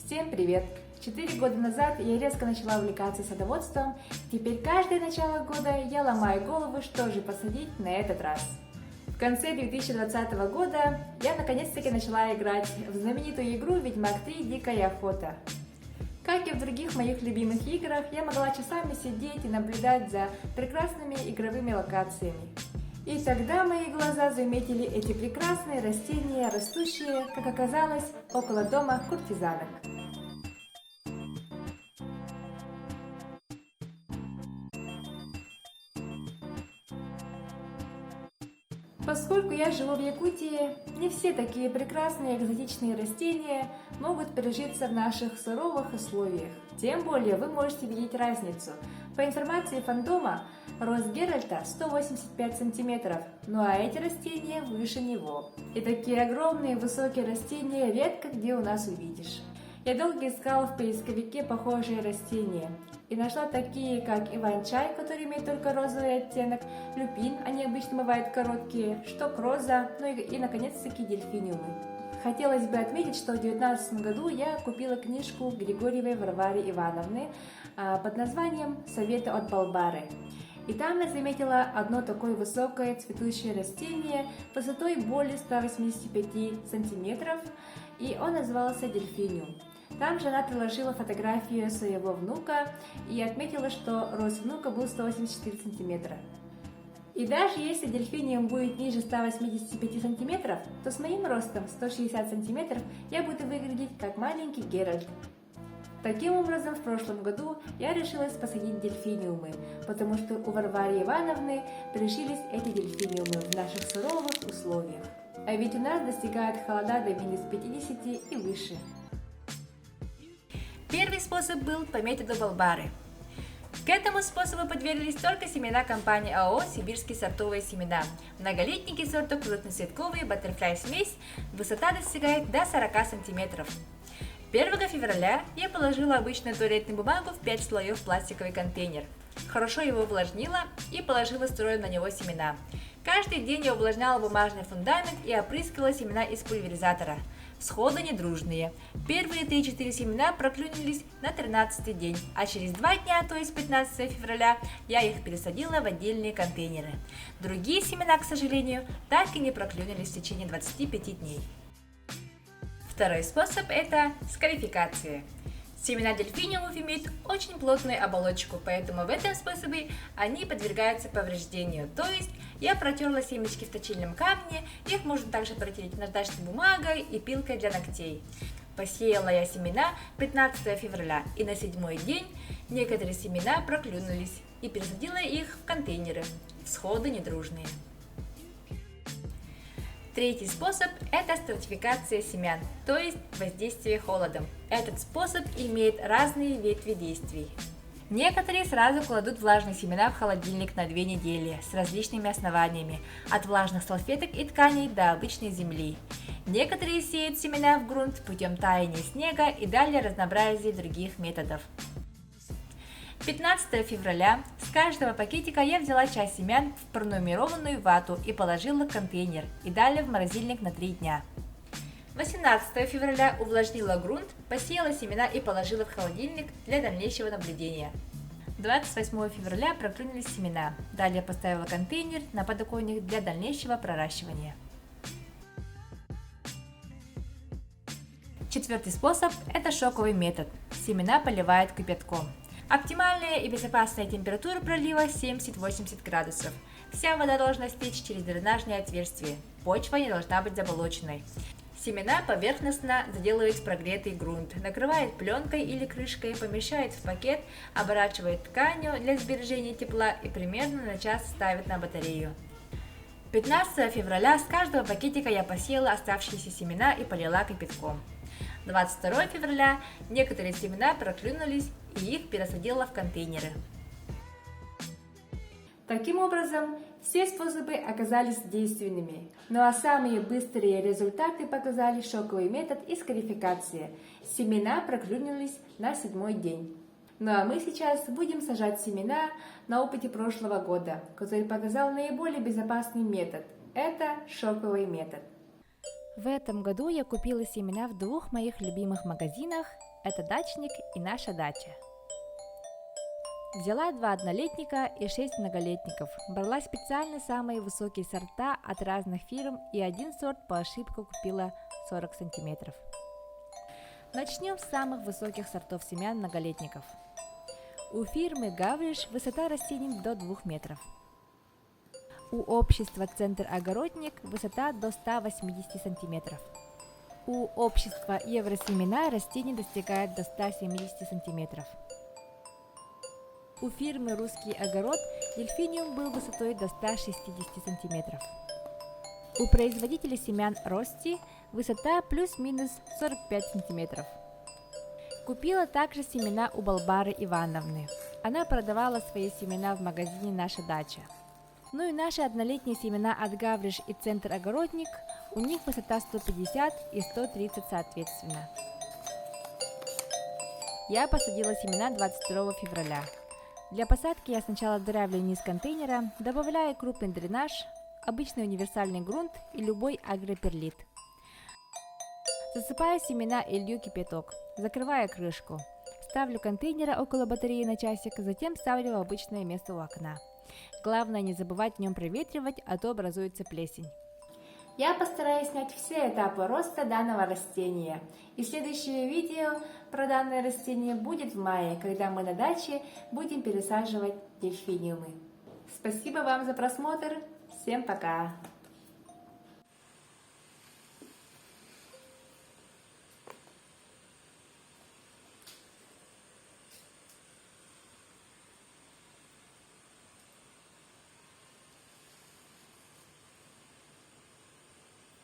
Всем привет! 4 года назад я резко начала увлекаться садоводством. Теперь каждое начало года я ломаю голову, что же посадить на этот раз. В конце 2020 года я наконец-таки начала играть в знаменитую игру «Ведьмак 3. Дикая охота». Как и в других моих любимых играх, я могла часами сидеть и наблюдать за прекрасными игровыми локациями. И тогда мои глаза заметили эти прекрасные растения, растущие, как оказалось, около дома куртизанок. Поскольку я живу в Якутии, не все такие прекрасные экзотичные растения могут прижиться в наших суровых условиях. Тем более вы можете видеть разницу. По информации фандома, рост Геральта 185 сантиметров, ну а эти растения выше него. И такие огромные высокие растения редко где у нас увидишь. Я долго искала в поисковике похожие растения и нашла такие, как иван-чай, который имеет только розовый оттенок, люпин, они обычно бывают короткие, шток-роза, ну и наконец-таки дельфиниумы. Хотелось бы отметить, что в 2019 году я купила книжку Григорьевой Варвары Ивановны под названием «Советы от Балбары». И там я заметила одно такое высокое цветущее растение высотой более 185 сантиметров, и он назывался дельфиниум. Там же она приложила фотографию своего внука и отметила, что рост внука был 184 сантиметра. И даже если дельфиниум будет ниже 185 сантиметров, то с моим ростом 160 сантиметров я буду выглядеть как маленький Геральт. Таким образом, в прошлом году я решилась посадить дельфиниумы, потому что у Варвары Ивановны прижились эти дельфиниумы в наших суровых условиях. А ведь у нас достигают холода до минус 50 и выше. Первый способ был по методу Балбары. К этому способу подверглись только семена компании АО «Сибирские сортовые семена». Многолетники сорта крупноцветковые Butterfly смесь, высота достигает до 40 сантиметров. 1 февраля я положила обычную туалетную бумагу в 5 слоев в пластиковый контейнер. Хорошо его увлажнила и положила строем на него семена. Каждый день я увлажняла бумажный фундамент и опрыскивала семена из пульверизатора. Всходы недружные. Первые 3-4 семена проклюнились на 13-й день, а через 2 дня, то есть 15 февраля, я их пересадила в отдельные контейнеры. Другие семена, к сожалению, так и не проклюнились в течение 25 дней. Второй способ – это скарификация. Семена дельфиниумов имеют очень плотную оболочку, поэтому в этом способе они подвергаются повреждению. То есть я протерла семечки в точильном камне, их можно также протереть наждачной бумагой и пилкой для ногтей. Посеяла я семена 15 февраля, и на 7-й день некоторые семена проклюнулись, и пересадила их в контейнеры. Всходы недружные. Третий способ – это стратификация семян, то есть воздействие холодом. Этот способ имеет разные ветви действий. Некоторые сразу кладут влажные семена в холодильник на 2 недели с различными основаниями, от влажных салфеток и тканей до обычной земли. Некоторые сеют семена в грунт путем таяния снега и далее разнообразие других методов. 15 февраля с каждого пакетика я взяла часть семян в пронумерованную вату и положила в контейнер и далее в морозильник на 3 дня. 18 февраля увлажнила грунт, посеяла семена и положила в холодильник для дальнейшего наблюдения. 28 февраля проклюнулись семена, далее поставила контейнер на подоконник для дальнейшего проращивания. Четвертый способ – это шоковый метод. Семена поливают кипятком. Оптимальная и безопасная температура пролива 70-80 градусов. Вся вода должна стечь через дренажные отверстия. Почва не должна быть заболоченной. Семена поверхностно заделывают в прогретый грунт, накрывают пленкой или крышкой, помещают в пакет, оборачивают тканью для сбережения тепла и примерно на час ставят на батарею. 15 февраля с каждого пакетика я посеяла оставшиеся семена и полила кипятком. 22 февраля некоторые семена проклюнулись, и их пересадила в контейнеры. Таким образом, все способы оказались действенными, ну а самые быстрые результаты показали шоковый метод и скарификация. Семена проклюнулись на 7-й день. Ну а мы сейчас будем сажать семена на опыте прошлого года, который показал наиболее безопасный метод. Это шоковый метод. В этом году я купила семена в двух моих любимых магазинах. Это «Дачник» и «Наша дача». Взяла 2 однолетника и 6 многолетников. Брала специально самые высокие сорта от разных фирм и один сорт по ошибке купила 40 сантиметров. Начнем с самых высоких сортов семян многолетников. У фирмы Гавриш высота растений до 2 метров. У общества «Центр Огородник» высота до 180 сантиметров. У общества «Евросемена» растения достигают до 170 сантиметров. У фирмы «Русский огород» дельфиниум был высотой до 160 сантиметров. У производителя семян «Рости» высота плюс-минус 45 сантиметров. Купила также семена у Балбары Ивановны. Она продавала свои семена в магазине «Наша дача». Ну и наши однолетние семена от Гавриш и Центр Огородник, у них высота 150 и 130 соответственно. Я посадила семена 22 февраля. Для посадки я сначала дырявлю низ контейнера, добавляю крупный дренаж, обычный универсальный грунт и любой агроперлит. Засыпаю семена и лью кипяток, закрываю крышку. Ставлю контейнер около батареи на часик, затем ставлю в обычное место у окна. Главное не забывать в нем проветривать, а то образуется плесень. Я постараюсь снять все этапы роста данного растения. И следующее видео про данное растение будет в мае, когда мы на даче будем пересаживать дельфиниумы. Спасибо вам за просмотр. Всем пока!